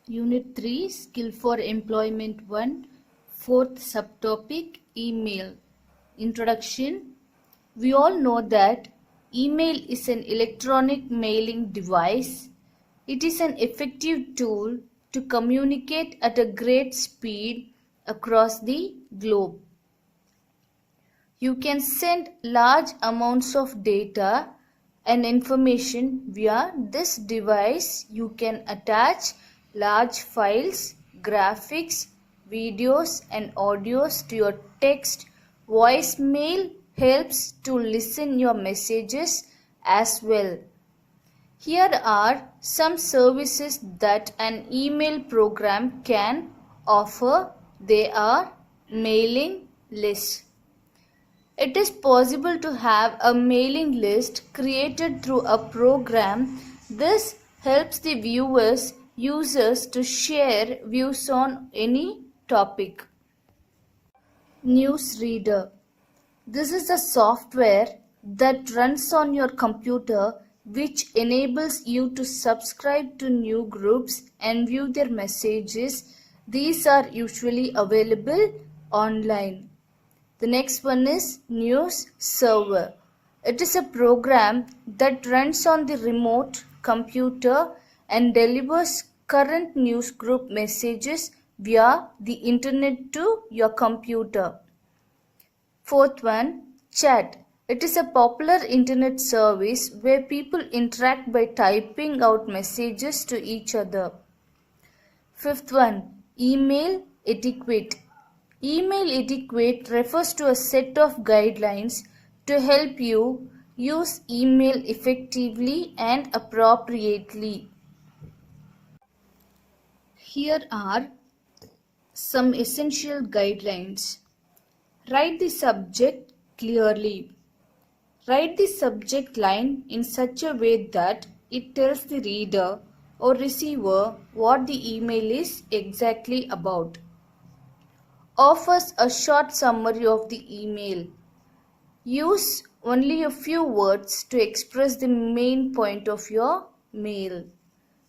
Unit 3 Skill for Employment 1 Fourth subtopic Email Introduction. We all know that email is an electronic mailing device. It is an effective tool to communicate at a great speed across the globe. You can send large amounts of data and information via this device. You can attach large files, graphics, videos and audios to your text. Voicemail helps to listen your messages as well. Here are some services that an email program can offer. They are mailing lists. It is possible to have a mailing list created through a program. This helps the users to share views on any topic. Newsreader. This is a software that runs on your computer which enables you to subscribe to new groups and view their messages. These are usually available online. The next one is News Server. It is a program that runs on the remote computer and delivers current newsgroup messages via the internet to your computer. Fourth one, Chat. It is a popular internet service where people interact by typing out messages to each other. Fifth one, Email Etiquette. Email etiquette refers to a set of guidelines to help you use email effectively and appropriately. Here are some essential guidelines. Write the subject clearly. Write the subject line in such a way that it tells the reader or receiver what the email is exactly about. Offers a short summary of the email. Use only a few words to express the main point of your mail.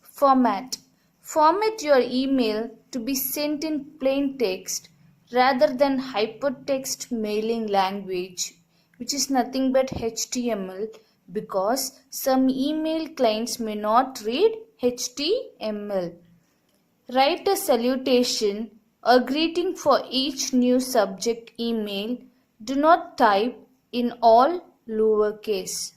Format. Format your email to be sent in plain text rather than hypertext mailing language, which is nothing but HTML, because some email clients may not read HTML. Write a salutation or greeting for each new subject email. Do not type in all lowercase.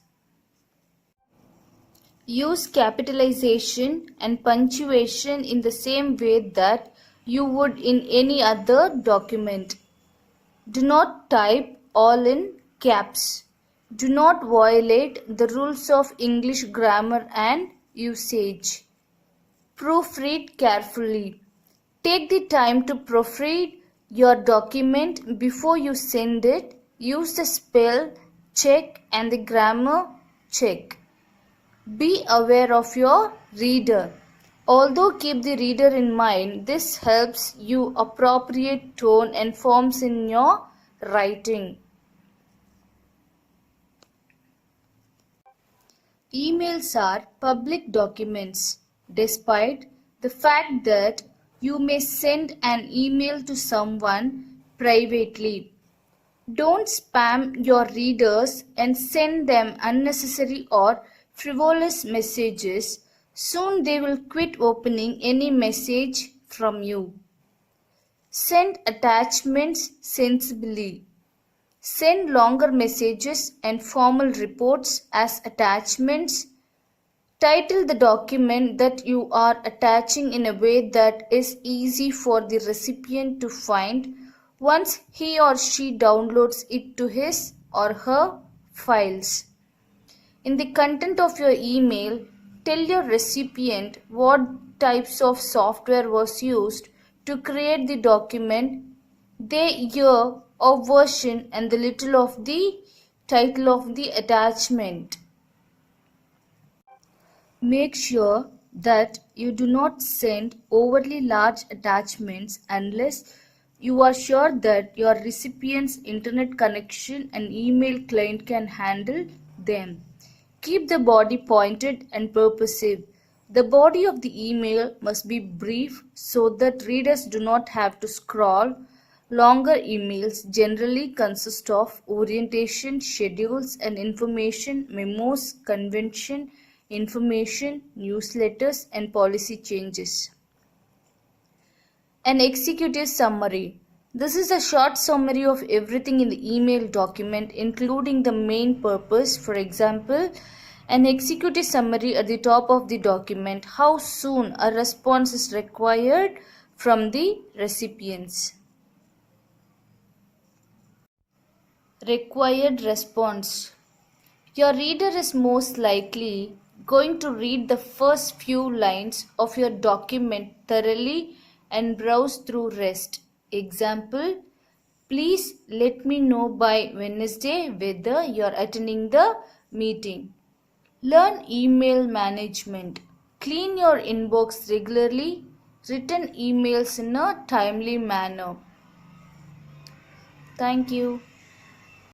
Use capitalization and punctuation in the same way that you would in any other document. Do not type all in caps. Do not violate the rules of English grammar and usage. Proofread carefully. Take the time to proofread your document before you send it. Use the spell check and the grammar check. Be aware of your reader. Although keep the reader in mind, this helps you appropriate tone and forms in your writing. Emails are public documents. Despite the fact that you may send an email to someone privately, don't spam your readers and send them unnecessary or frivolous messages. Soon they will quit opening any message from you. Send attachments sensibly. Send longer messages and formal reports as attachments. Title the document that you are attaching in a way that is easy for the recipient to find once he or she downloads it to his or her files. In the content of your email, tell your recipient what types of software was used to create the document, the year or version, and the title of the attachment. Make sure that you do not send overly large attachments unless you are sure that your recipient's internet connection and email client can handle them. Keep the body pointed and purposive. The body of the email must be brief so that readers do not have to scroll. Longer emails generally consist of orientation, schedules, and information memos, convention, information, newsletters, and policy changes. An executive summary. This is a short summary of everything in the email document, including the main purpose. For example, an executive summary at the top of the document. How soon a response is required from the recipients. Required response. Your reader is most likely going to read the first few lines of your document thoroughly and browse through rest. Example, please let me know by Wednesday whether you're attending the meeting. Learn email management. Clean your inbox regularly. Return emails in a timely manner. Thank you.